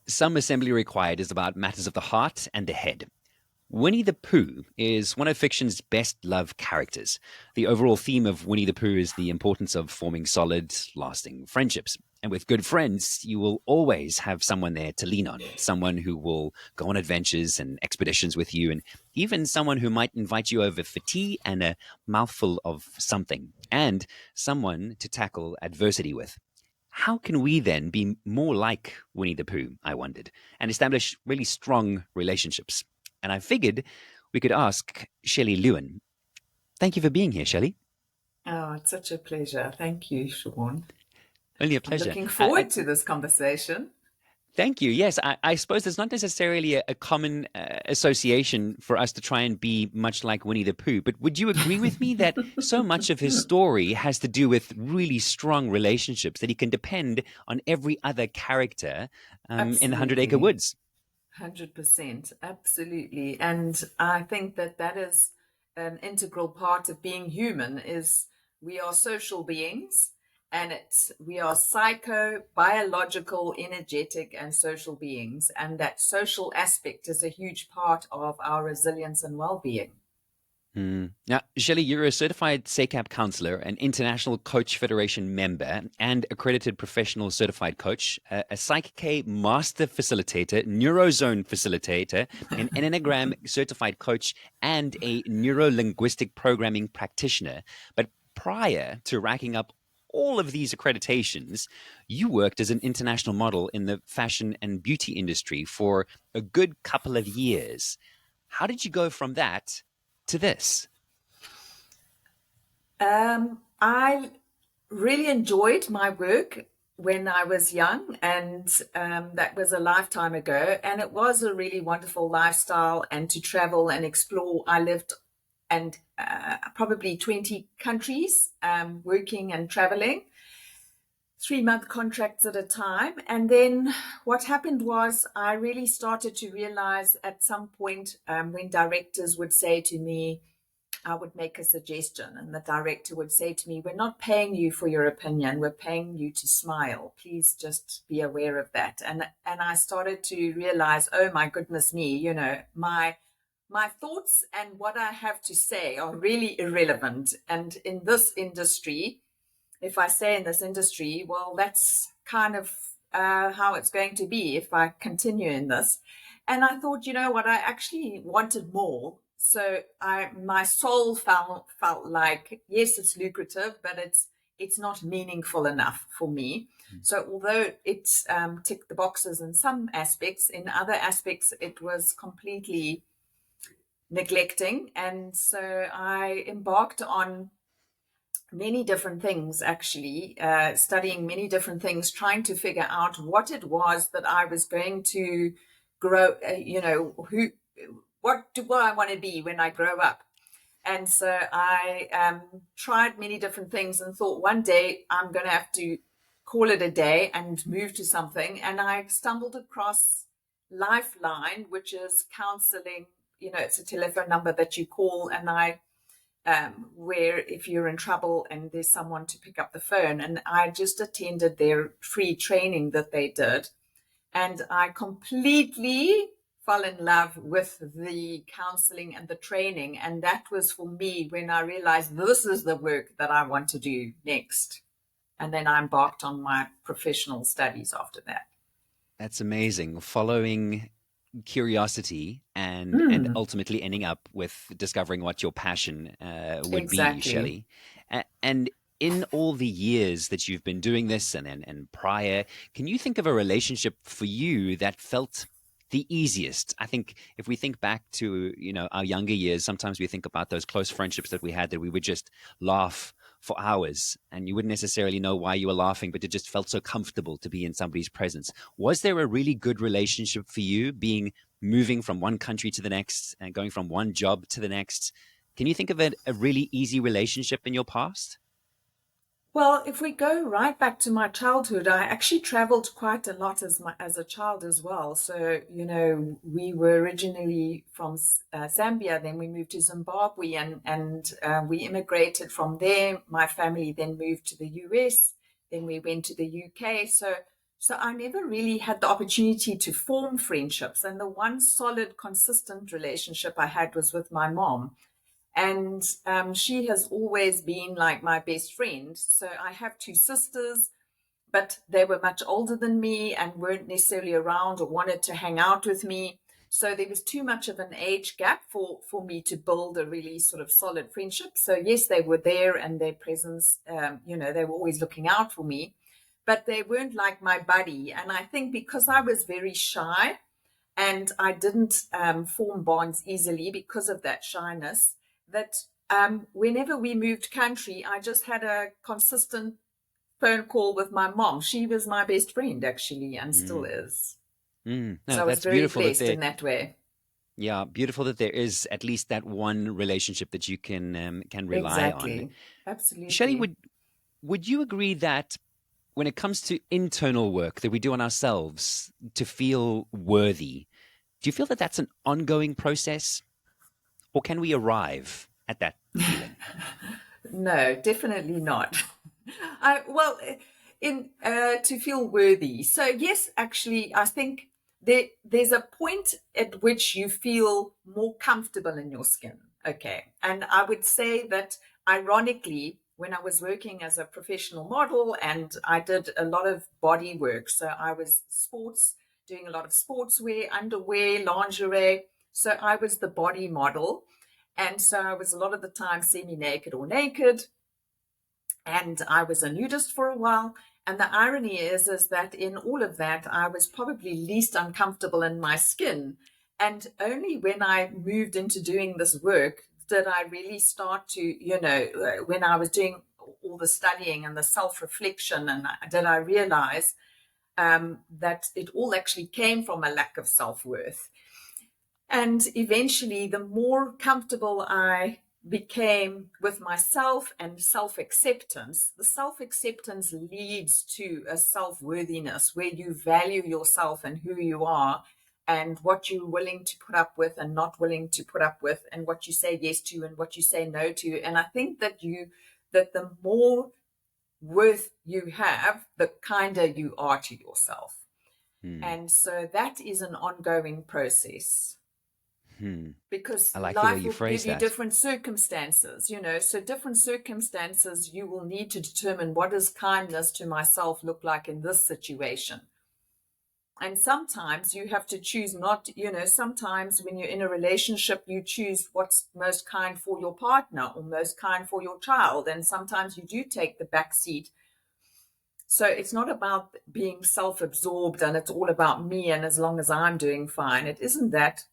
Some Assembly Required is about matters of the heart and the head. Winnie the Pooh is one of fiction's best loved characters. The overall theme of Winnie the Pooh is the importance of forming solid, lasting friendships. And with good friends, you will always have someone there to lean on, someone who will go on adventures and expeditions with you, and even someone who might invite you over for tea and a mouthful of something, and someone to tackle adversity with. How can we then be more like Winnie the Pooh, I wondered, and establish really strong relationships? And I figured we could ask Shelley Lewin. Thank you for being here, Shelley. Oh, it's such a pleasure. Thank you, Siobhan. Only a I'm pleasure. looking forward to this conversation. Thank you. Yes, I suppose there's not necessarily a common association for us to try and be much like Winnie the Pooh, but would you agree with me that so much of his story has to do with really strong relationships that he can depend on every other character in the Hundred Acre Absolutely. Woods? 100%. Absolutely. And I think that that is an integral part of being human is we are social beings and we are psycho, biological, energetic and social beings. And that social aspect is a huge part of our resilience and well-being. Now, Shelley, you're a certified SACAP counselor, an International Coach Federation member, and accredited professional certified coach, a Psych K master facilitator, Neurozone facilitator, an Enneagram certified coach, and a neuro linguistic programming practitioner. But prior to racking up all of these accreditations, you worked as an international model in the fashion and beauty industry for a good couple of years. How did you go from that to this? I really enjoyed my work when I was young, and that was a lifetime ago. And it was a really wonderful lifestyle and to travel and explore. I lived and probably 20 countries working and traveling, 3-month contracts at a time. And then what happened was I really started to realize at some point when directors would say to me, I would make a suggestion, and the director would say to me, "We're not paying you for your opinion. We're paying you to smile. Please just be aware of that." And I started to realize, oh my goodness me, my thoughts and what I have to say are really irrelevant. And in this industry, if I say in this industry, well, that's kind of how it's going to be if I continue in this. And I thought, you know what, I actually wanted more. So my soul felt like, yes, it's lucrative, but it's not meaningful enough for me. So although it ticked the boxes in some aspects, in other aspects it was completely neglecting. And so I embarked on many different things, actually, studying many different things, trying to figure out what it was that I was going to grow, what do I want to be when I grow up. And so I tried many different things and thought one day I'm going to have to call it a day and move to something. And I stumbled across Lifeline, which is counseling. It's a telephone number that you call, and where if you're in trouble and there's someone to pick up the phone. And I just attended their free training that they did. And I completely fell in love with the counseling and the training. And that was for me when I realized this is the work that I want to do next. And then I embarked on my professional studies after that. That's amazing. Following curiosity and Mm, ultimately ending up with discovering what your passion would be, exactly. Shelley. And in all the years that you've been doing this and prior, can you think of a relationship for you that felt the easiest? I think if we think back to, our younger years, sometimes we think about those close friendships that we had that we would just laugh for hours and you wouldn't necessarily know why you were laughing, but it just felt so comfortable to be in somebody's presence. Was there a really good relationship for you being moving from one country to the next and going from one job to the next? Can you think of a really easy relationship in your past? Well, if we go right back to my childhood, I actually traveled quite a lot as a child as well. So, we were originally from Zambia, then we moved to Zimbabwe, and we immigrated from there. My family then moved to the US, then we went to the UK. So So I never really had the opportunity to form friendships. And the one solid, consistent relationship I had was with my mom. And she has always been like my best friend. So I have two sisters, but they were much older than me and weren't necessarily around or wanted to hang out with me. So there was too much of an age gap for me to build a really sort of solid friendship. So yes, they were there and their presence, they were always looking out for me, but they weren't like my buddy. And I think because I was very shy and I didn't form bonds easily because of that shyness, that whenever we moved country, I just had a consistent phone call with my mom. She was my best friend, actually, and still Mm. is. So No, I was that's very beautiful that blessed there, in that way. yeah, beautiful that there is at least that one relationship that you can rely on. Exactly. Shelley, Absolutely. would you agree that when it comes to internal work that we do on ourselves to feel worthy, do you feel that that's an ongoing process, or can we arrive at that feeling? No, definitely not. Well, in to feel worthy. So yes, actually, I think there's a point at which you feel more comfortable in your skin. Okay, and I would say that ironically, when I was working as a professional model and I did a lot of body work, so I was doing a lot of sportswear, underwear, lingerie. So I was the body model. And so I was a lot of the time semi naked or naked, and I was a nudist for a while. And the irony is that in all of that, I was probably least uncomfortable in my skin. And only when I moved into doing this work did I really start to, when I was doing all the studying and the self reflection, and did I realize that it all actually came from a lack of self worth. And eventually, the more comfortable I became with myself and self acceptance, the self acceptance leads to a self worthiness where you value yourself and who you are and what you're willing to put up with and not willing to put up with, and what you say yes to and what you say no to. And I think that the more worth you have, the kinder you are to yourself. Hmm. And so that is an ongoing process, Hmm. because I like the way life you will phrase give you that. different circumstances, so different circumstances you will need to determine, what does kindness to myself look like in this situation. And sometimes you have to choose not, sometimes when you're in a relationship, you choose what's most kind for your partner or most kind for your child, and sometimes you do take the back seat. So it's not about being self-absorbed and it's all about me and as long as I'm doing fine. It isn't that.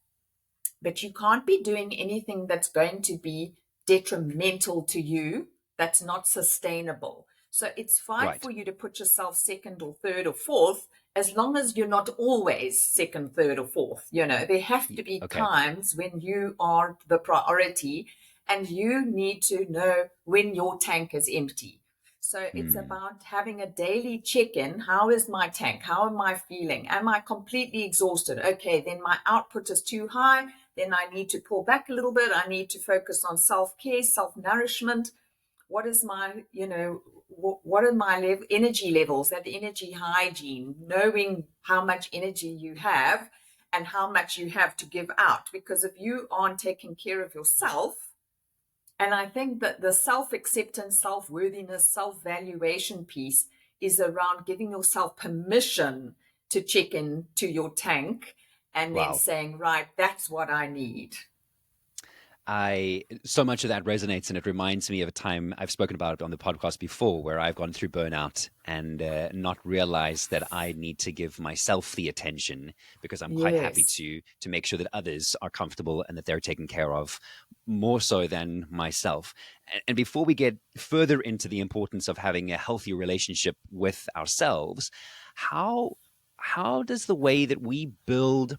But you can't be doing anything that's going to be detrimental to you, that's not sustainable. So it's fine Right. for you to put yourself second or third or fourth, as long as you're not always second, third, or fourth. There have to be Okay. times when you are the priority, and you need to know when your tank is empty. So it's Hmm. about having a daily check in. How is my tank? How am I feeling? Am I completely exhausted? Okay, then my output is too high. Then I need to pull back a little bit. I need to focus on self care, self nourishment. What is my, what are my energy levels, that energy hygiene, knowing how much energy you have and how much you have to give out. Because if you aren't taking care of yourself, and I think that the self acceptance, self worthiness, self valuation piece is around giving yourself permission to check in to your tank and then Wow. saying, right, that's what I need. I so much of that resonates, and it reminds me of a time I've spoken about on the podcast before, where I've gone through burnout and not realized that I need to give myself the attention because I'm quite happy Yes. to make sure that others are comfortable and that they're taken care of more so than myself. And before we get further into the importance of having a healthy relationship with ourselves, how how does the way that we build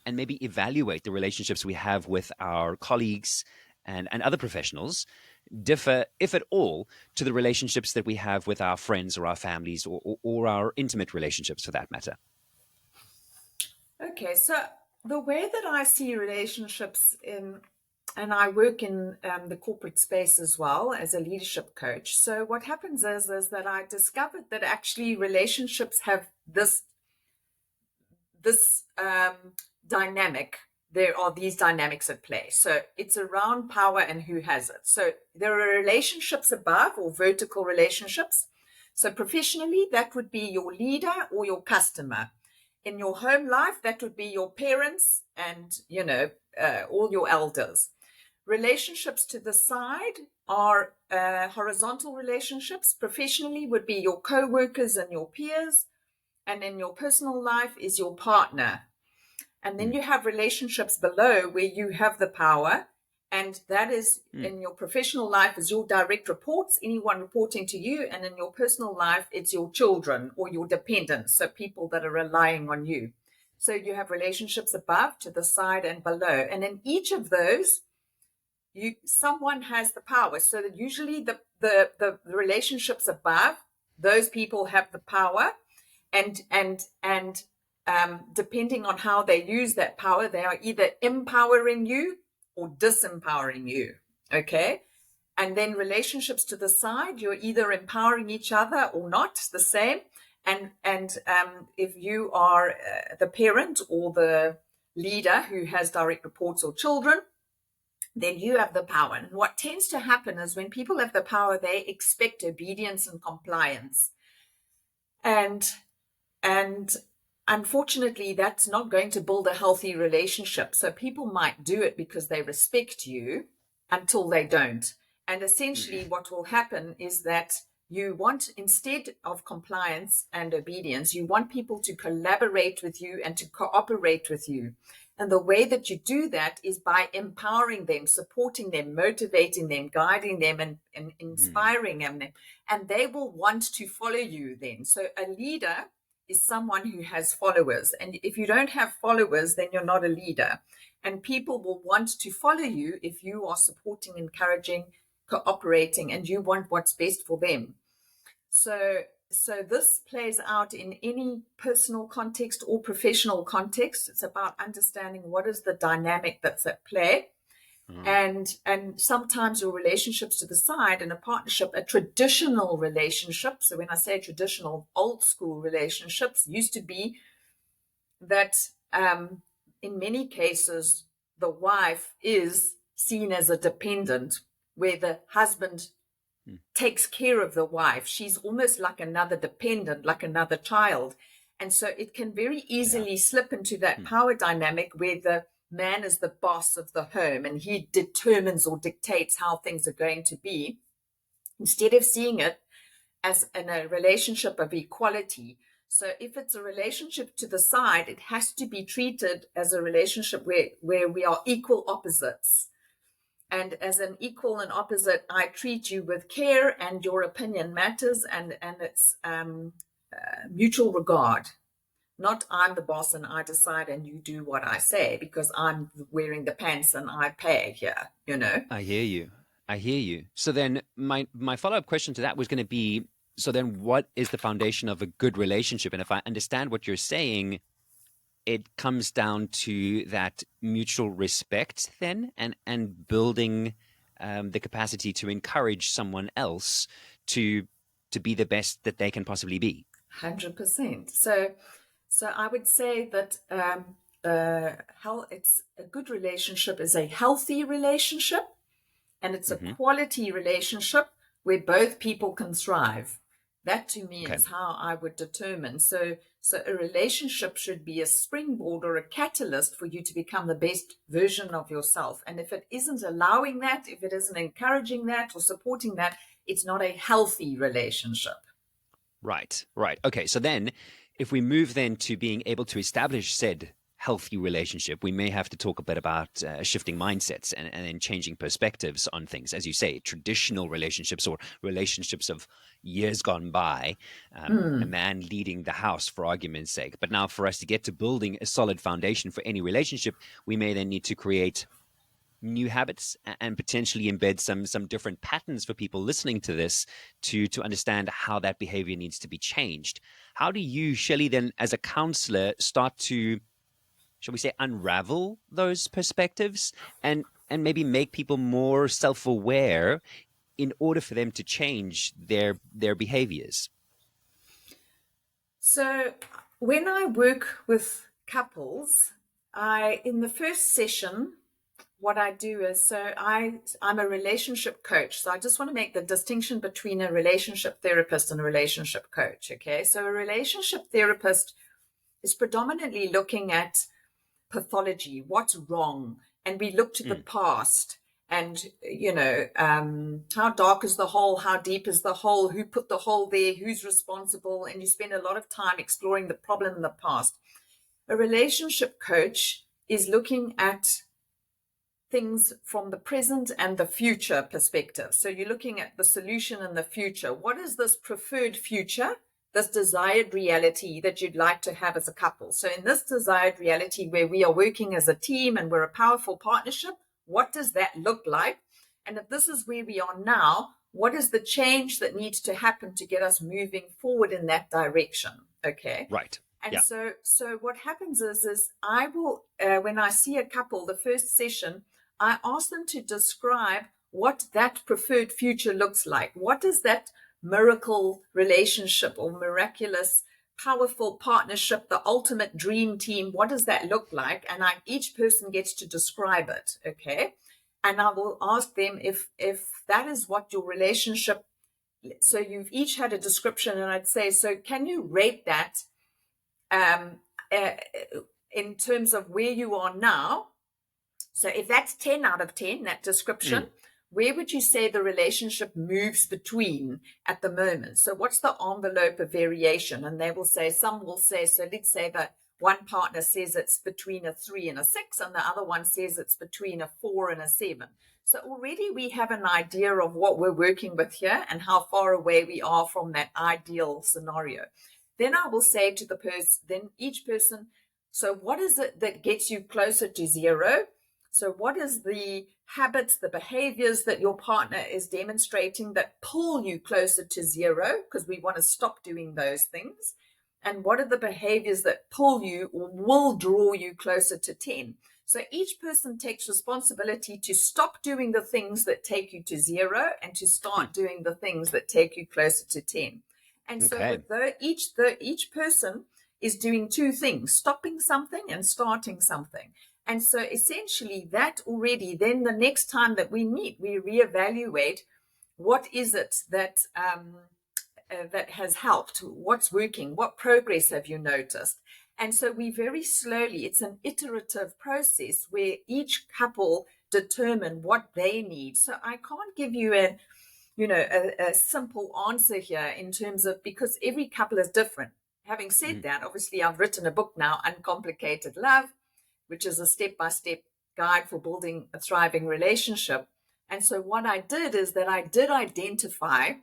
and maybe evaluate the relationships we have with our colleagues and other professionals differ, if at all, to the relationships that we have with our friends or our families or our intimate relationships for that matter? Okay. So the way that I see relationships and I work in the corporate space as well as a leadership coach. So what happens is that I discovered that actually relationships have this dynamic. There are these dynamics at play. So it's around power and who has it. So there are relationships above, or vertical relationships. So professionally, that would be your leader or your customer. In your home life, that would be your parents and, all your elders. Relationships to the side are horizontal relationships. Professionally would be your co-workers and your peers. And in your personal life is your partner. And then you have relationships below where you have the power. And that is in your professional life is your direct reports, anyone reporting to you. And in your personal life, it's your children or your dependents, so people that are relying on you. So you have relationships above, to the side, and below. And in each of those, someone has the power. So that usually the relationships above, those people have the power. And depending on how they use that power, they are either empowering you or disempowering you. Okay. And then relationships to the side, you're either empowering each other or not, the same. And if you are the parent or the leader who has direct reports or children, then you have the power. And what tends to happen is when people have the power, they expect obedience and compliance. And unfortunately, that's not going to build a healthy relationship. So people might do it because they respect you until they don't. And essentially what will happen is that you want, instead of compliance and obedience, you want people to collaborate with you and to cooperate with you. And the way that you do that is by empowering them, supporting them, motivating them, guiding them, and inspiring them. And they will want to follow you then. So a leader is someone who has followers. And if you don't have followers, then you're not a leader. And people will want to follow you if you are supporting, encouraging, cooperating, and you want what's best for them. So this plays out in any personal context or professional context. It's about understanding what is the dynamic that's at play. And sometimes your relationships to the side in a partnership, a traditional relationship. So when I say traditional, old school relationships used to be that in many cases, the wife is seen as a dependent, where the husband takes care of the wife. She's almost like another dependent, like another child. And so it can very easily slip into that power dynamic where the man is the boss of the home and he determines or dictates how things are going to be, instead of seeing it as in a relationship of equality. So if it's a relationship to the side, it has to be treated as a relationship where we are equal opposites. And as an equal and opposite, I treat you with care and your opinion matters, and it's mutual regard. Not I'm the boss and I decide and you do what I say because I'm wearing the pants and I pay here, I hear you. I hear you. So then my follow-up question to that was going to be, so then what is the foundation of a good relationship? And if I understand what you're saying, it comes down to that mutual respect then, and building the capacity to encourage someone else to be the best that they can possibly be. 100%. So I would say that it's a good relationship is a healthy relationship, and it's a quality relationship where both people can thrive. That to me is how I would determine. So a relationship should be a springboard or a catalyst for you to become the best version of yourself. And if it isn't allowing that, if it isn't encouraging that or supporting that, it's not a healthy relationship. Right. Okay. So then if we move then to being able to establish said healthy relationship, we may have to talk a bit about shifting mindsets and then changing perspectives on things. As you say, traditional relationships or relationships of years gone by, a man leading the house for argument's sake. But now for us to get to building a solid foundation for any relationship, we may then need to create new habits and potentially embed some different patterns for people listening to this to understand how that behavior needs to be changed. How do you, Shelley, then as a counselor start to, shall we say, unravel those perspectives? And and maybe make people more self-aware in order for them to change their behaviors? So when I work with couples, in the first session, what I do is, I'm a relationship coach. So I just want to make the distinction between a relationship therapist and a relationship coach. Okay. So a relationship therapist is predominantly looking at pathology, what's wrong, and we look to the past. And, how dark is the hole? How deep is the hole? Who put the hole there? Who's responsible? And you spend a lot of time exploring the problem in the past. A relationship coach is looking at things from the present and the future perspective. So you're looking at the solution in the future. What is this preferred future, this desired reality that you'd like to have as a couple? So in this desired reality where we are working as a team and we're a powerful partnership, what does that look like? And if this is where we are now, what is the change that needs to happen to get us moving forward in that direction? Okay. Right. And Yeah. so what happens is I will, when I see a couple, the first session, I ask them to describe what that preferred future looks like. What is that miracle relationship or miraculous, powerful partnership, the ultimate dream team? What does that look like? And each person gets to describe it, okay? And I will ask them if that is what your relationship, so you've each had a description, and I'd say, so can you rate that in terms of where you are now? So if that's 10 out of 10, that description, where would you say the relationship moves between at the moment? So what's the envelope of variation? And they will say, some will say, so let's say that one partner says it's between a 3 and a 6, and the other one says it's between a 4 and a 7. So already we have an idea of what we're working with here and how far away we are from that ideal scenario. Then I will say to the person, then each person, so what is it that gets you closer to 0? So what is the habits, the behaviors that your partner is demonstrating that pull you closer to 0? Because we want to stop doing those things. And what are the behaviors that pull you or will draw you closer to 10? So each person takes responsibility to stop doing the things that take you to 0 and to start doing the things that take you closer to 10. And so each person is doing two things, stopping something and starting something. And so essentially that already, then the next time that we meet, we reevaluate what is it that that has helped, what's working, what progress have you noticed? And so we very slowly, it's an iterative process where each couple determine what they need. So I can't give you a simple answer here in terms of, because every couple is different. Having said that, obviously I've written a book now, Uncomplicated Love, which is a step-by-step guide for building a thriving relationship. And so what I did is that I did identify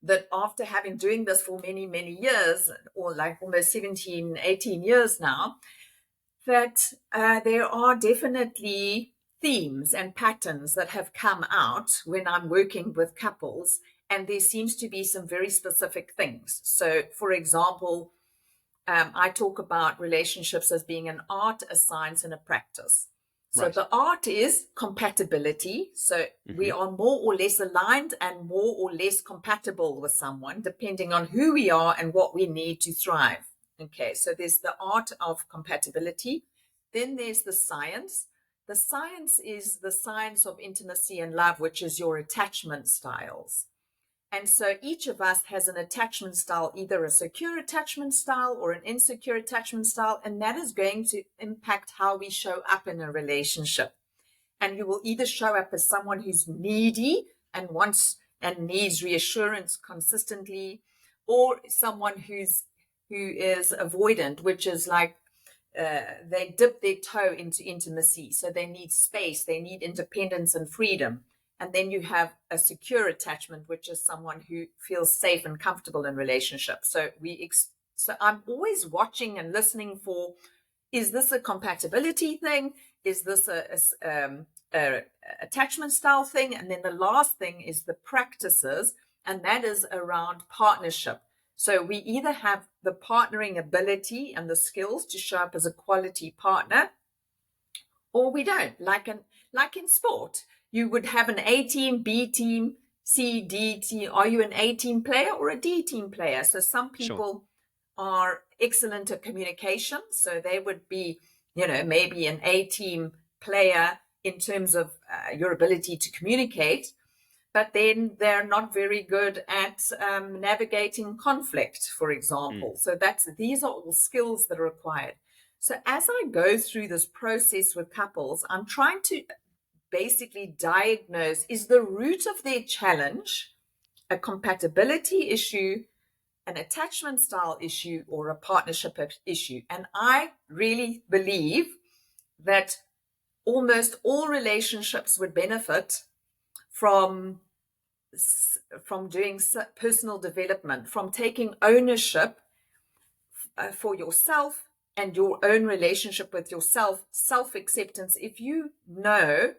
that after having doing this for many, many years, or like almost 17, 18 years now, that there are definitely themes and patterns that have come out when I'm working with couples, and there seems to be some very specific things. So, for example, I talk about relationships as being an art, a science, and a practice. So the art is compatibility. So we are more or less aligned and more or less compatible with someone, depending on who we are and what we need to thrive. Okay, so there's the art of compatibility. Then there's the science. The science is the science of intimacy and love, which is your attachment styles. And so each of us has an attachment style, either a secure attachment style or an insecure attachment style, and that is going to impact how we show up in a relationship. And you will either show up as someone who's needy and wants and needs reassurance consistently, or someone who is avoidant, which is like they dip their toe into intimacy. So they need space, they need independence and freedom. And then you have a secure attachment, which is someone who feels safe and comfortable in relationships. So so I'm always watching and listening for, is this a compatibility thing? Is this a attachment style thing? And then the last thing is the practices, and that is around partnership. So we either have the partnering ability and the skills to show up as a quality partner, or we don't. Like in sport, you would have an A team, B team, C, D team. Are you an A team player or a D team player? So some Sure. people are excellent at communication, so they would be, maybe an A team player in terms of your ability to communicate, but then they're not very good at navigating conflict, for Mm. example. So these are all skills that are required. So as I go through this process with couples, I'm trying to basically diagnose, is the root of their challenge a compatibility issue, an attachment style issue, or a partnership issue? And I really believe that almost all relationships would benefit from doing personal development, from taking ownership for yourself and your own relationship with yourself, self-acceptance. If you know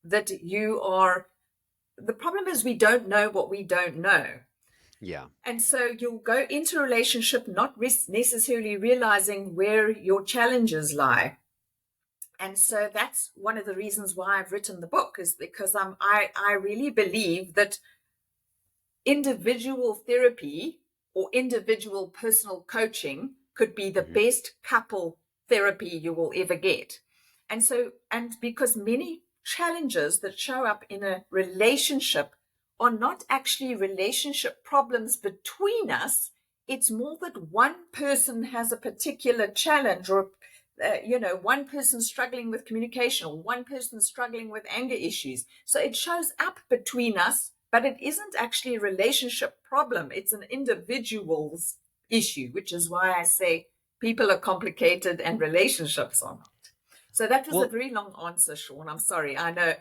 that the problem is we don't know what we don't know. Yeah. And so you'll go into a relationship not necessarily realizing where your challenges lie. And so that's one of the reasons why I've written the book, is because I really believe that individual therapy or individual personal coaching could be the Hmm. best couple therapy you will ever get. And because many challenges that show up in a relationship are not actually relationship problems between us, it's more that one person has a particular challenge, or one person struggling with communication, or one person struggling with anger issues. So it shows up between us, but it isn't actually a relationship problem. It's an individual's issue, which is why I say people are complicated and relationships are not. So that was a Well, very long answer, Sean. I'm sorry. I know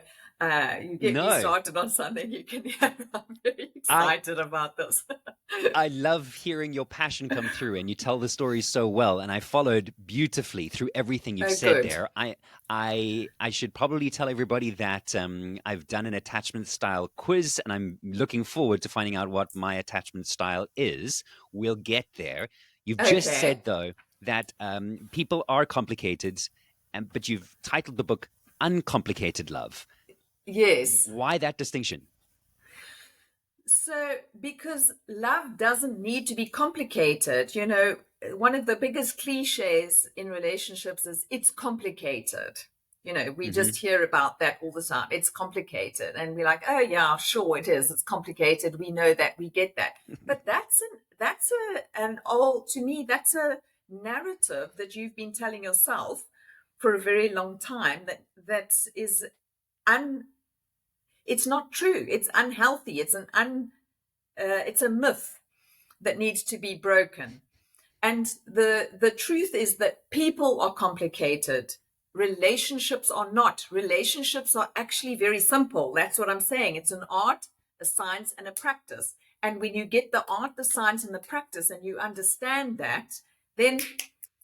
you get me no, started on something. You can hear I'm very I excited about this. I love hearing your passion come through, and you tell the story so well. And I followed beautifully through everything you've Oh, said good. there. I should probably tell everybody that I've done an attachment style quiz, and I'm looking forward to finding out what my attachment style is. We'll get there. You've just said Okay. though that people are complicated, but you've titled the book "Uncomplicated Love." Yes. Why that distinction? So, because love doesn't need to be complicated, one of the biggest cliches in relationships is it's complicated. We Hmm. just hear about that all the time. It's complicated. And we're like, oh, yeah, sure, it is. It's complicated. We know that. We get that. But to me, that's a narrative that you've been telling yourself for a very long time that is un it's not true. It's unhealthy. It's a myth that needs to be broken. And the truth is that people are complicated. Relationships are not. Relationships are actually very simple. That's what I'm saying. It's an art, a science, and a practice. And when you get the art, the science, and the practice, and you understand that, then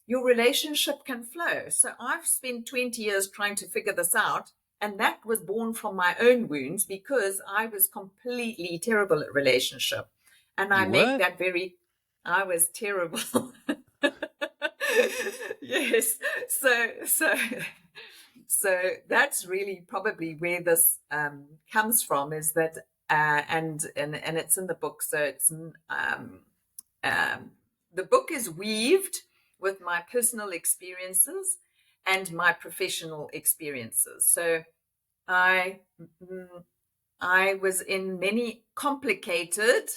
your relationship can flow. So I've spent 20 years trying to figure this out. And that was born from my own wounds, because I was completely terrible at relationship. And You were? I was terrible. Yes. So, so, so that's really probably where this comes from, is that, and it's in the book. So um, the book is weaved with my personal experiences and my professional experiences. So I mm, I was in many complicated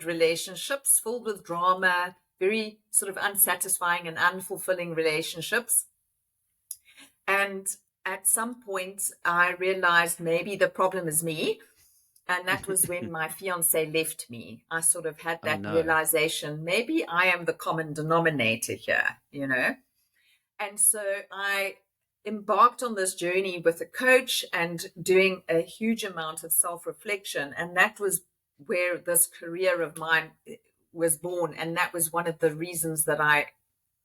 relationships filled with drama, very sort of unsatisfying and unfulfilling relationships. And at some point, I realized maybe the problem is me. And that was when my fiancé left me. I sort of had Oh that no. realization, maybe I am the common denominator here. And so I embarked on this journey with a coach and doing a huge amount of self reflection. And that was where this career of mine was born. And that was one of the reasons that I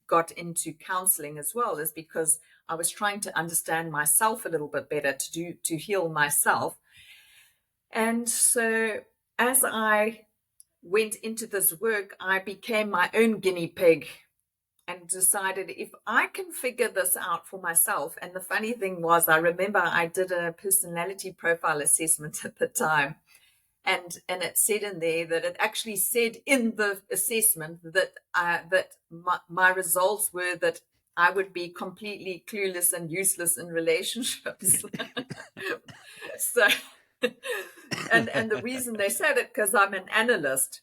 got into counseling as well, is because I was trying to understand myself a little bit better, to heal myself. And so as I went into this work, I became my own guinea pig, and decided if I can figure this out for myself. And the funny thing was, I remember I did a personality profile assessment at the time. And it said in there that it actually said in the assessment that my results were that I would be completely clueless and useless in relationships. So, and the reason they said it, because I'm an analyst.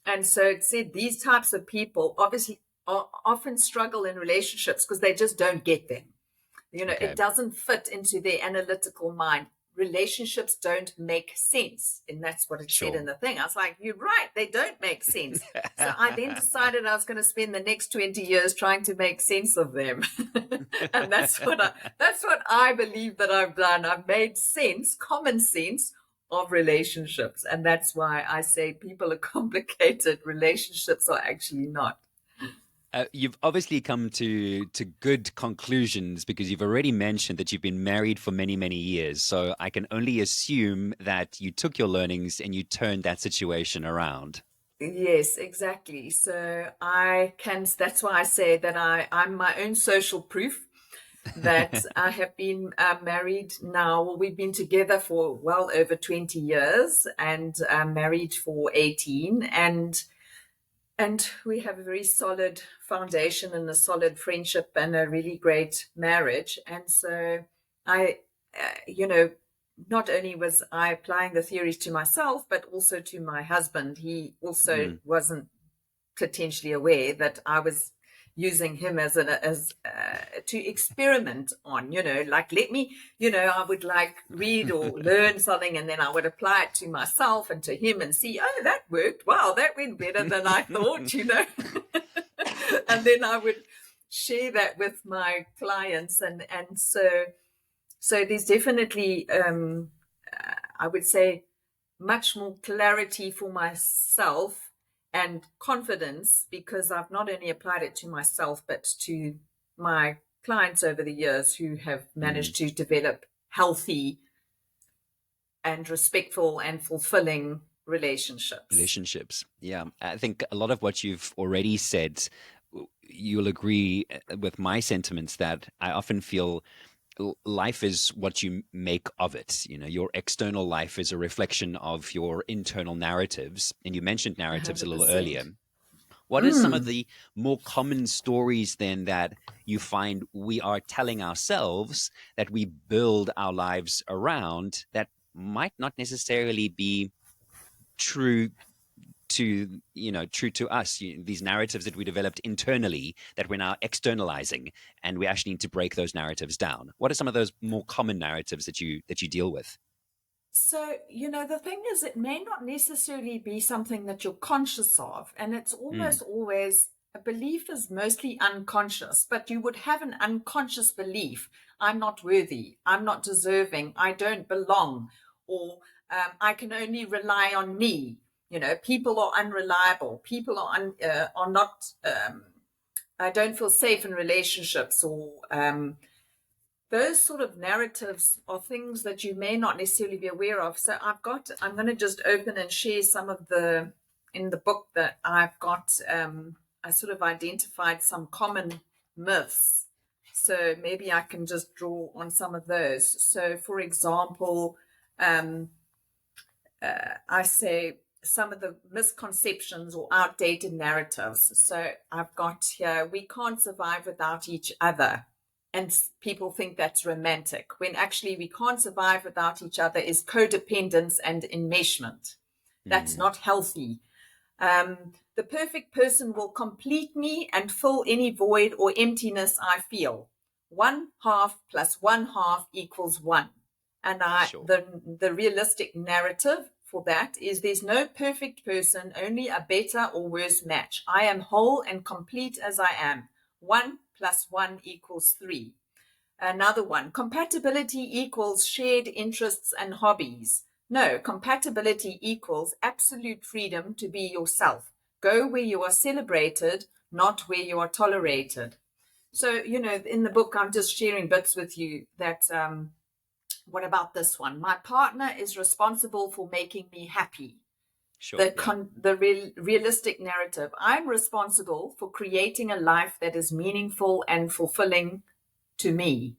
And so it said these types of people obviously often struggle in relationships because they just don't get them. Okay. It doesn't fit into their analytical mind. Relationships don't make sense. And that's what it said in the thing. I was like, you're right, they don't make sense. So I then decided I was going to spend the next 20 years trying to make sense of them. And that's what I believe that I've done. I've made sense, common sense of relationships. And that's why I say people are complicated. Relationships are actually not. You've obviously come to good conclusions because you've already mentioned that you've been married for many, many years. So I can only assume that you took your learnings and you turned that situation around. Yes, exactly. So that's why I say that I'm my own social proof that I have been married now. Well, we've been together for well over 20 years and married for 18. And we have a very solid foundation and a solid friendship and a really great marriage. And so not only was I applying the theories to myself, but also to my husband. He also wasn't potentially aware that I was using him as to experiment on, like let me, I would like read or learn something and then I would apply it to myself and to him and see, oh, that worked. Wow, that went better than I thought, and then I would share that with my clients. And so there's definitely, I would say, much more clarity for myself and confidence because I've not only applied it to myself, but to my clients over the years who have managed to develop healthy and respectful and fulfilling relationships. Yeah. I think a lot of what you've already said, you'll agree with my sentiments that I often feel life is what you make of it. Your external life is a reflection of your internal narratives. And you mentioned narratives 100%. a little earlier. What are some of the more common stories then that you find we are telling ourselves that we build our lives around that might not necessarily be true to us, these narratives that we developed internally that we're now externalizing, and we actually need to break those narratives down? What are some of those more common narratives that you deal with? So, the thing is, it may not necessarily be something that you're conscious of, and it's almost always a belief is mostly unconscious, but you would have an unconscious belief. I'm not worthy. I'm not deserving. I don't belong, or I can only rely on me. People are unreliable. People are not. I don't feel safe in relationships, or those sort of narratives are things that you may not necessarily be aware of. So I'm going to just open and share some of in the book that I've got. I sort of identified some common myths. So maybe I can just draw on some of those. So, for example, I say some of the misconceptions or outdated narratives. So I've got here, we can't survive without each other. And people think that's romantic, when actually we can't survive without each other is codependence and enmeshment. That's not healthy. The perfect person will complete me and fill any void or emptiness I feel. 1/2 + 1/2 = 1. And the realistic narrative for that is there's no perfect person, only a better or worse match. I am whole and complete as I am. 1 + 1 = 3. Another one, compatibility equals shared interests and hobbies. No, compatibility equals absolute freedom to be yourself. Go where you are celebrated, not where you are tolerated. So, in the book, I'm just sharing bits with you that, what about this one? My partner is responsible for making me happy. Sure. Yeah. Realistic narrative. I'm responsible for creating a life that is meaningful and fulfilling to me.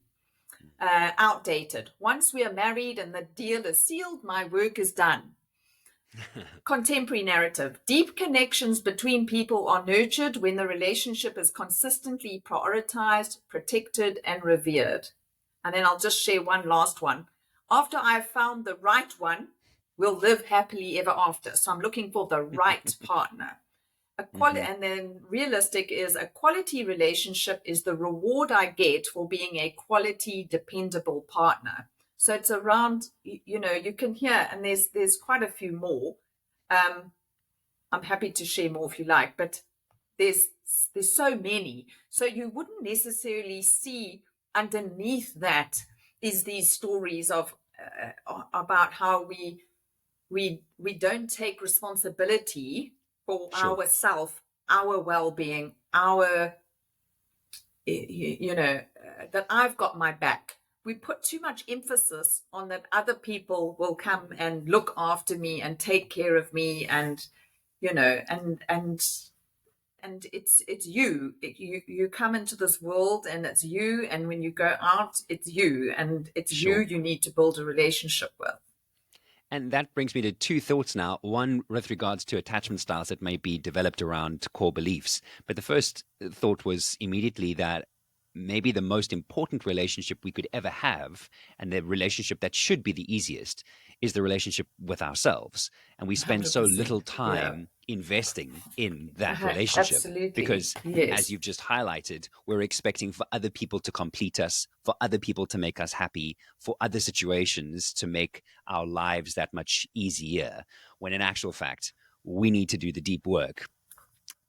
Outdated. Once we are married and the deal is sealed, my work is done. Contemporary narrative. Deep connections between people are nurtured when the relationship is consistently prioritized, protected, and revered. And then I'll just share one last one. After I've found the right one, we'll live happily ever after. So I'm looking for the right partner. And then realistic is a quality relationship is the reward I get for being a quality, dependable partner. So it's around, you can hear, and there's quite a few more. I'm happy to share more if you like, but there's so many. So you wouldn't necessarily see underneath that is these stories of about how we don't take responsibility for Sure. ourself, our well-being, our that I've got my back. We put too much emphasis on that other people will come and look after me and take care of me, and it's you. You come into this world and it's you, and when you go out, it's you, and it's Sure. you need to build a relationship with. And that brings me to two thoughts now. One with regards to attachment styles that may be developed around core beliefs. But the first thought was immediately that maybe the most important relationship we could ever have, and the relationship that should be the easiest, is the relationship with ourselves. And we spend so little 100%. Yeah. time investing in that relationship Absolutely. because, as Yes. you've just highlighted, we're expecting for other people to complete us, for other people to make us happy, for other situations to make our lives that much easier, when in actual fact, we need to do the deep work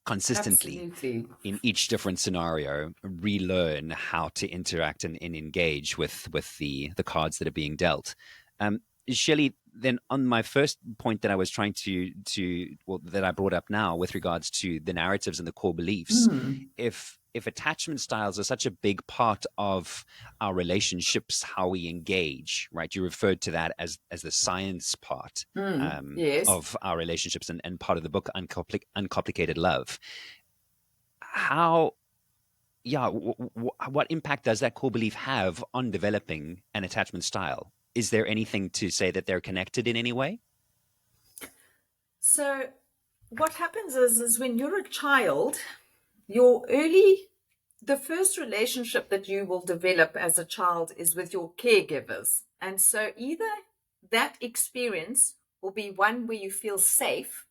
consistently Absolutely. in each different scenario, relearn how to interact and engage with the cards that are being dealt. Shelley, then on my first point that I was trying that I brought up now with regards to the narratives and the core beliefs, Mm. if attachment styles are such a big part of our relationships, how we engage, right? You referred to that as the science part Yes. of our relationships, and part of the book Uncomplicated Love. How what impact does that core belief have on developing an attachment style? Is there anything to say that they're connected in any way? So what happens is when you're a child, the first relationship that you will develop as a child is with your caregivers. And so either that experience will be one where you feel safe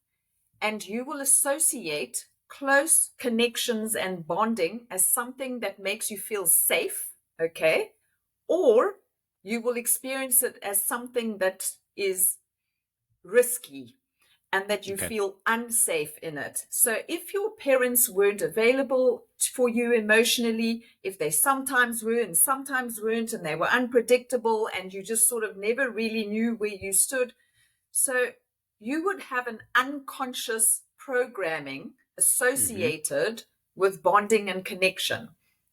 and you will associate close connections and bonding as something that makes you feel safe, okay? Or you will experience it as something that is risky and that you Okay. feel unsafe in it. So if your parents weren't available for you emotionally, if they sometimes were and sometimes weren't, and they were unpredictable, and you just sort of never really knew where you stood, so you would have an unconscious programming Mm-hmm. associated with bonding and connection.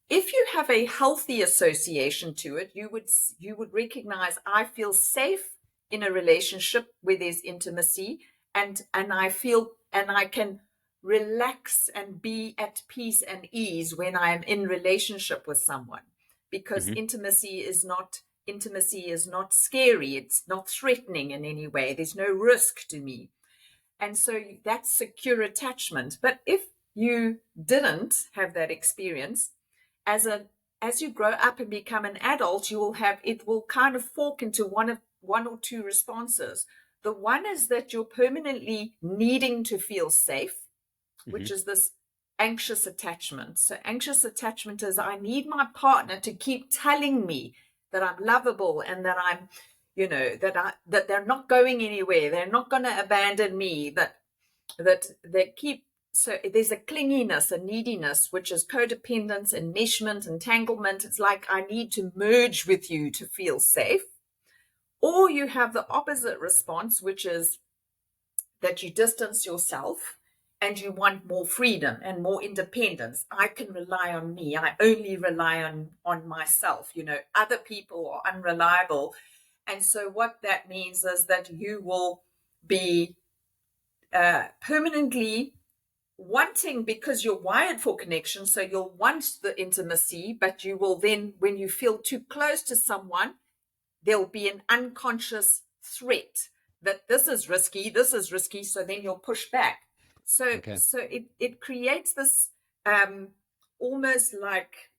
If you have a healthy association to it, you would recognize, I feel safe in a relationship where there's intimacy, and I feel, and I can relax and be at peace and ease when I am in relationship with someone, because Mm-hmm. intimacy is not scary, it's not threatening in any way, there's no risk to me. And so that's secure attachment. But if you didn't have that experience, as a as you grow up and become an adult, it will kind of fork into one or two responses. The one is that you're permanently needing to feel safe, Mm-hmm. which is this anxious attachment. So anxious attachment is, I need my partner to keep telling me that I'm lovable, and that I'm, that they're not going anywhere, they're not going to abandon me, that they keep. So there's a clinginess, a neediness, which is codependence, enmeshment, entanglement. It's like, I need to merge with you to feel safe. Or you have the opposite response, which is that you distance yourself and you want more freedom and more independence. I can rely on me. I only rely on myself. Other people are unreliable. And so what that means is that you will be permanently wanting, because you're wired for connection, so you'll want the intimacy, but you will then, when you feel too close to someone, there'll be an unconscious threat that this is risky, so then you'll push back. So Okay. so it creates this almost like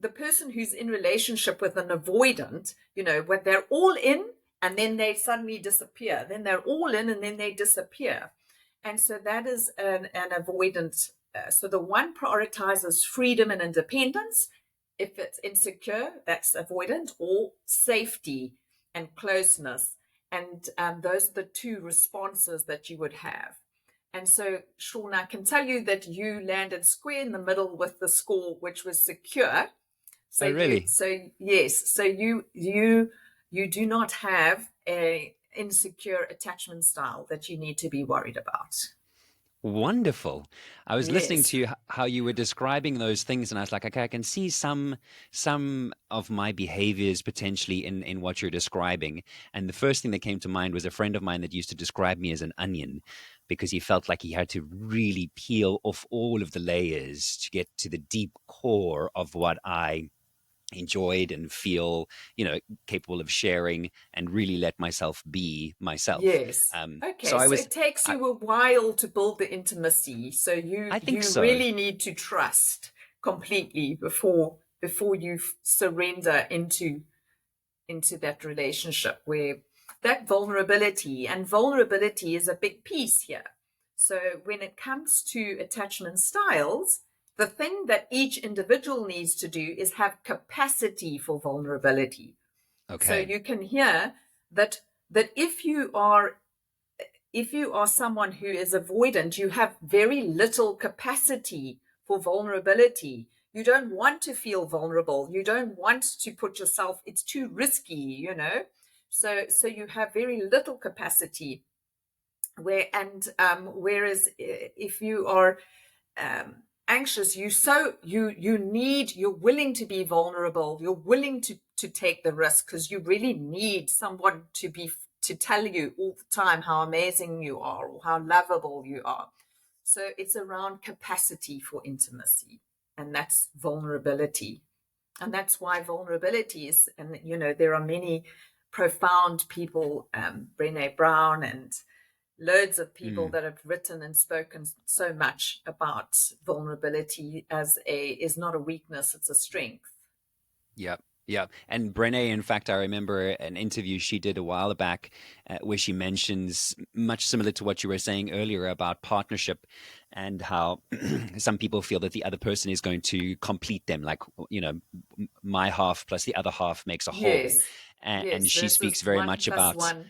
the person who's in relationship with an avoidant, when they're all in and then they suddenly disappear, then they're all in and then they disappear. And so that is an avoidant. So the one prioritizes freedom and independence. If it's insecure, that's avoidant, or safety and closeness. And those are the two responses that you would have. And so, Sean, I can tell you that you landed square in the middle with the score, which was secure. So Oh, really? yes, so you do not have a insecure attachment style that you need to be worried about. Wonderful. I was listening Yes. to how you were describing those things, and I was like, okay, I can see some of my behaviors potentially in what you're describing. And the first thing that came to mind was a friend of mine that used to describe me as an onion, because he felt like he had to really peel off all of the layers to get to the deep core of what I enjoyed and feel, capable of sharing, and really let myself be myself. Yes. So Okay. I So was, it takes I, you a while to build the intimacy. So you I think you so. really need to trust completely before you surrender into that relationship, where that vulnerability is a big piece here. So when it comes to attachment styles, the thing that each individual needs to do is have capacity for vulnerability. So Okay. you can hear that if you are someone who is avoidant, you have very little capacity for vulnerability. You don't want to feel vulnerable. You don't want to put yourself, it's too risky. So you have very little capacity. Whereas if you are anxious, you're willing to be vulnerable, you're willing to take the risk, because you really need someone to tell you all the time how amazing you are or how lovable you are. So it's around capacity for intimacy, and that's vulnerability. And that's why vulnerability is, and there are many profound people, Brené Brown and loads of people Mm. that have written and spoken so much about vulnerability as is not a weakness, it's a strength. Yep. Yep. And Brené, in fact, I remember an interview she did a while back where she mentions much similar to what you were saying earlier about partnership, and how some people feel that the other person is going to complete them. Like, my half plus the other half makes a whole. Yes, And yes, she versus speaks very one much plus about. one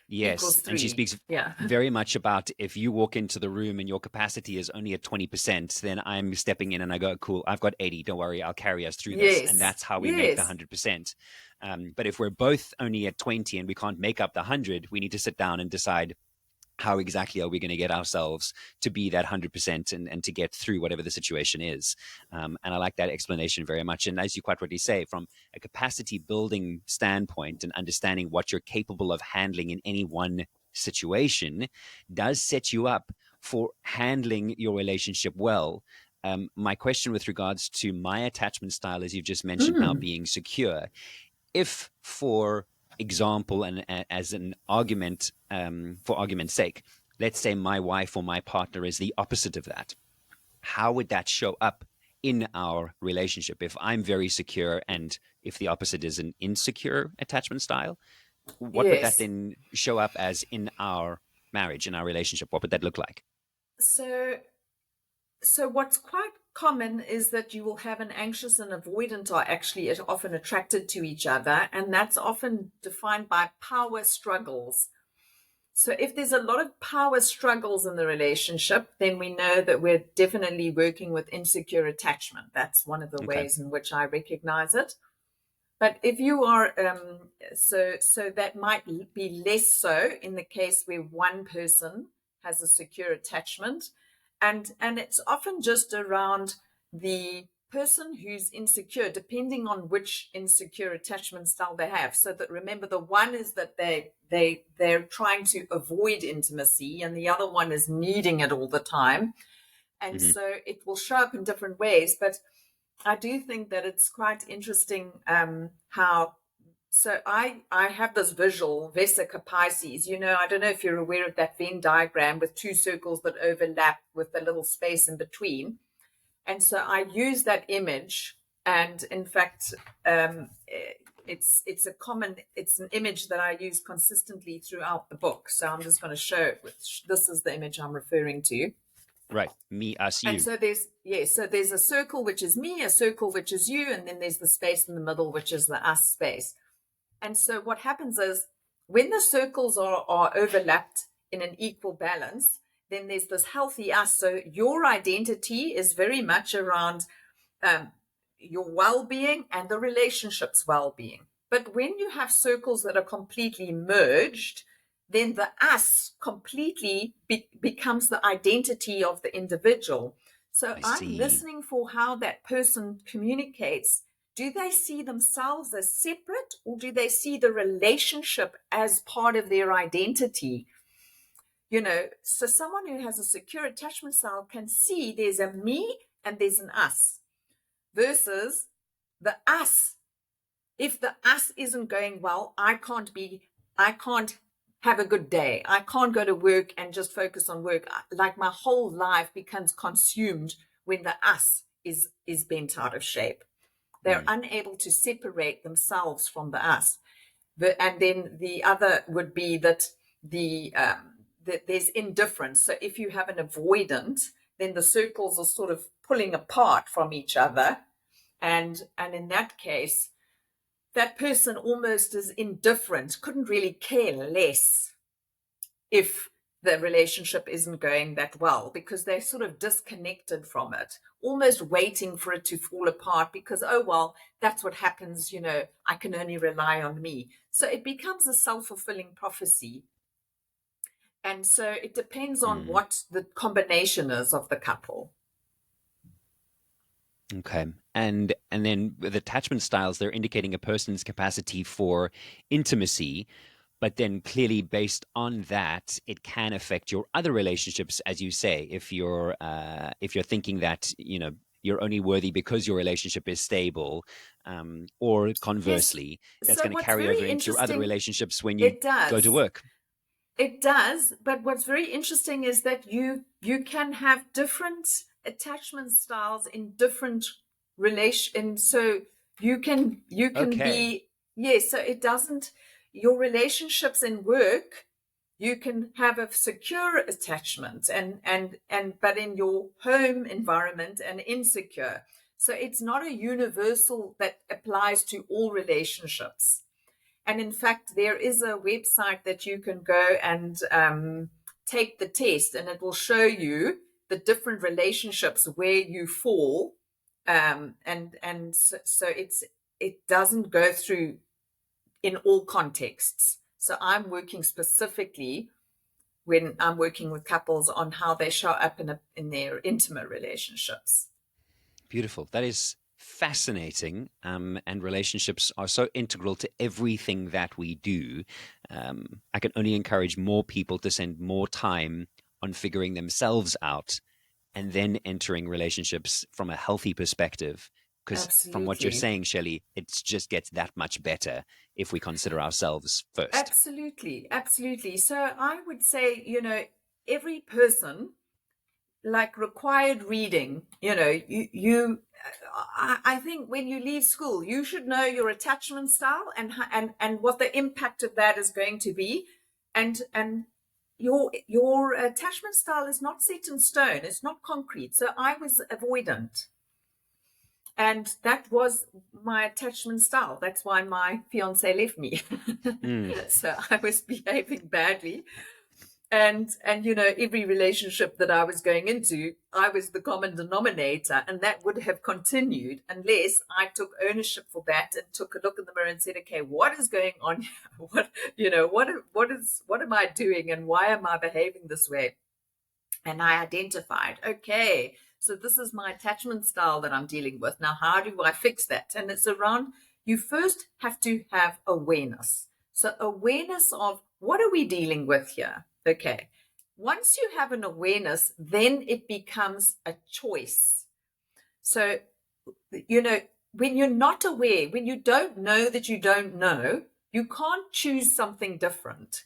Yes, equals and she three. speaks Yeah. very much about, if you walk into the room and your capacity is only at 20%, then I'm stepping in and I go, cool, I've got 80, don't worry, I'll carry us through this. And Yes, that's how we make the yes. 100%. But if we're both only at 20 and we can't make up the 100, we need to sit down and decide, how exactly are we going to get ourselves to be that 100%, and to get through whatever the situation is. And I like that explanation very much. And as you quite rightly say, from a capacity building standpoint and understanding what you're capable of handling in any one situation does set you up for handling your relationship well. My question with regards to my attachment style, as you've just mentioned now, Mm. being secure, if, for example, and as an argument, for argument's sake, let's say my wife or my partner is the opposite of that, how would that show up in our relationship? If I'm very secure and if the opposite is an insecure attachment style, what would that Yes. then show up as in our marriage, in our relationship? What would that look like? So So what's quite common is that you will have an anxious and avoidant are actually often attracted to each other, and that's often defined by power struggles. So if there's a lot of power struggles in the relationship, then we know that we're definitely working with insecure attachment. That's one of the Okay. ways in which I recognize it. But if you are, so that might be less so in the case where one person has a secure attachment, and it's often just around the person who's insecure, depending on which insecure attachment style they have. So that, remember, the one is that they're trying to avoid intimacy, and the other one is needing it all the time. And Hmm. so it will show up in different ways. But I do think that it's quite interesting how. So I have this visual, Vesica Pisces. I don't know if you're aware of that Venn diagram with two circles that overlap with a little space in between. And so I use that image, and in fact, it's an image that I use consistently throughout the book. So I'm just going to show it. This is the image I'm referring to. Right. Me, us, And you. so there's a circle which is me, a circle which is you, and then there's the space in the middle which is the us space. And so what happens is, when the circles are overlapped in an equal balance, then there's this healthy us. So your identity is very much around your well-being and the relationship's well-being. But when you have circles that are completely merged, then the us completely becomes the identity of the individual. So I I'm see. listening for how that person communicates. Do they see themselves as separate, or do they see the relationship as part of their identity? So someone who has a secure attachment style can see there's a me and there's an us, versus the us. If the us isn't going well, I can't have a good day. I can't go to work and just focus on work. Like, my whole life becomes consumed when the us is bent out of shape. They're unable to separate themselves from the us. And then the other would be that that there's indifference. So if you have an avoidant, then the circles are sort of pulling apart from each other. And in that case, that person almost is indifferent, couldn't really care less if the relationship isn't going that well, because they're sort of disconnected from it, almost waiting for it to fall apart because, oh, well, that's what happens, I can only rely on me. So it becomes a self-fulfilling prophecy. And so it depends on what the combination is of the couple. Okay. And then with attachment styles, they're indicating a person's capacity for intimacy, but then clearly based on that, it can affect your other relationships, as you say. If you're thinking that you're only worthy because your relationship is stable, or conversely, Yes. that's So going to what's carry over very into your other interesting, relationships when you it go to does. work. It does, but what's very interesting is that you can have different attachment styles in different relation. So you can Okay. be, yes. So it doesn't, your relationships in work, you can have a secure attachment, and but in your home environment, an insecure. So it's not a universal that applies to all relationships. And in fact, there is a website that you can go and take the test, and it will show you the different relationships where you fall. So it doesn't go through in all contexts. So I'm working specifically, when I'm working with couples, on how they show up in their intimate relationships. Beautiful. That is fascinating. And relationships are so integral to everything that we do. I can only encourage more people to spend more time on figuring themselves out and then entering relationships from a healthy perspective. Because from what you're Absolutely. saying, Shelley, it just gets that much better if we consider ourselves first. Absolutely. Absolutely. So I would say, every person, like, required reading, I think when you leave school, you should know your attachment style and what the impact of that is going to be. And your attachment style is not set in stone. It's not concrete. So I was avoidant, and that was my attachment style. That's why my fiance left me. Mm, So I was behaving badly. And every relationship that I was going into, I was the common denominator, and that would have continued unless I took ownership for that and took a look in the mirror and said, okay, what is going on here? What am I doing, and why am I behaving this way? And I identified, okay, So this is my attachment style that I'm dealing with. Now, how do I fix that? And it's around, you first have to have awareness. So awareness of what are we dealing with here? Okay. Once you have an awareness, then it becomes a choice. So, when you're not aware, when you don't know that you don't know, you can't choose something different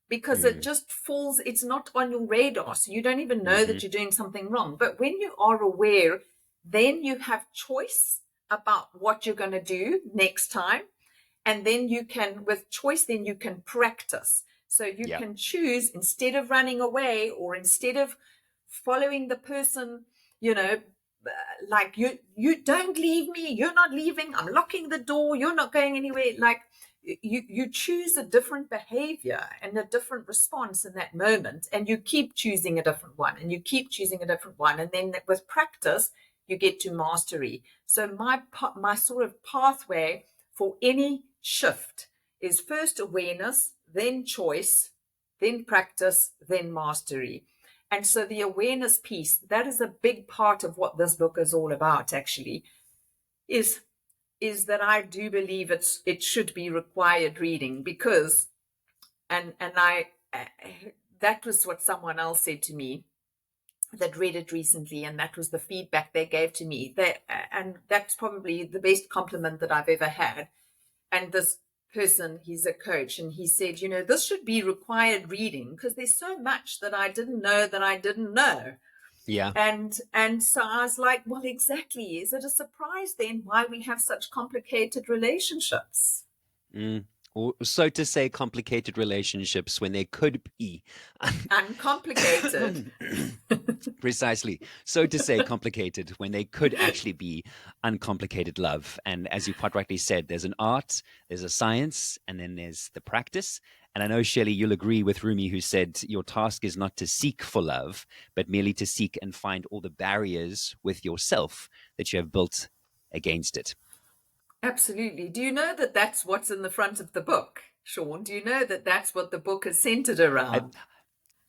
because it just falls, it's not on your radar. So you don't even know that you're doing something wrong. But when you are aware, then you have choice about what you're going to do next time. And then you can, with choice, then you can practice. So you can choose, instead of running away or instead of following the person, like you don't leave me, you're not leaving, I'm locking the door, you're not going anywhere. Like you choose a different behavior and a different response in that moment, and you keep choosing a different one and you keep choosing a different one. And then with practice, you get to mastery. So my sort of pathway for any shift is first awareness, then choice, then practice, then mastery. And so the awareness piece, that is a big part of what this book is all about, actually, is that I do believe it should be required reading, because, and that was what someone else said to me that read it recently, and that was the feedback they gave to me. And that's probably the best compliment that I've ever had. And this person, he's a coach, and he said, this should be required reading because there's so much that I didn't know that I didn't know. Yeah. And so I was like, well, exactly. Is it a surprise then why we have such complicated relationships? Or so to say, complicated relationships when they could be uncomplicated. Precisely. So to say, complicated when they could actually be uncomplicated love. And as you quite rightly said, there's an art, there's a science, and then there's the practice. And I know, Shelley, you'll agree with Rumi, who said your task is not to seek for love, but merely to seek and find all the barriers with yourself that you have built against it. Absolutely. Do you know that that's what's in the front of the book, Sean? Do you know that that's what the book is centered around?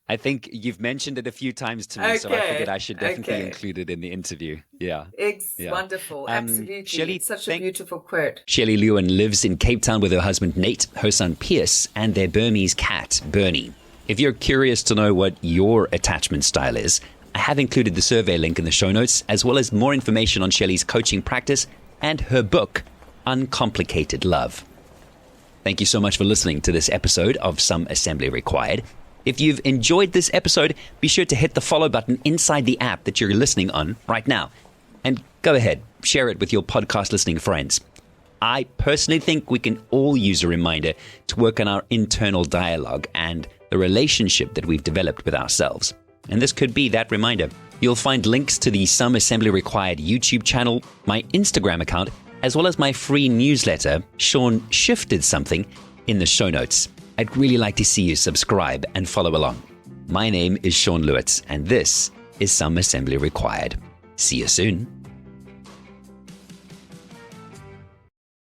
I think you've mentioned it a few times to me, so I figured I should definitely include it in the interview. Yeah. It's wonderful. Absolutely. Shelley, it's such a beautiful quote. Shelley Lewin lives in Cape Town with her husband, Nate, her son, Pierce, and their Burmese cat, Bernie. If you're curious to know what your attachment style is, I have included the survey link in the show notes, as well as more information on Shelley's coaching practice and her book, Uncomplicated Love. Thank you so much for listening to this episode of Some Assembly Required. If you've enjoyed this episode, be sure to hit the follow button inside the app that you're listening on right now. And go ahead, share it with your podcast listening friends. I personally think we can all use a reminder to work on our internal dialogue and the relationship that we've developed with ourselves. And this could be that reminder. You'll find links to the Some Assembly Required YouTube channel, my Instagram account, as well as my free newsletter, Sean Shifted Something, in the show notes. I'd really like to see you subscribe and follow along. My name is Sean Lewitz, and this is Some Assembly Required. See you soon.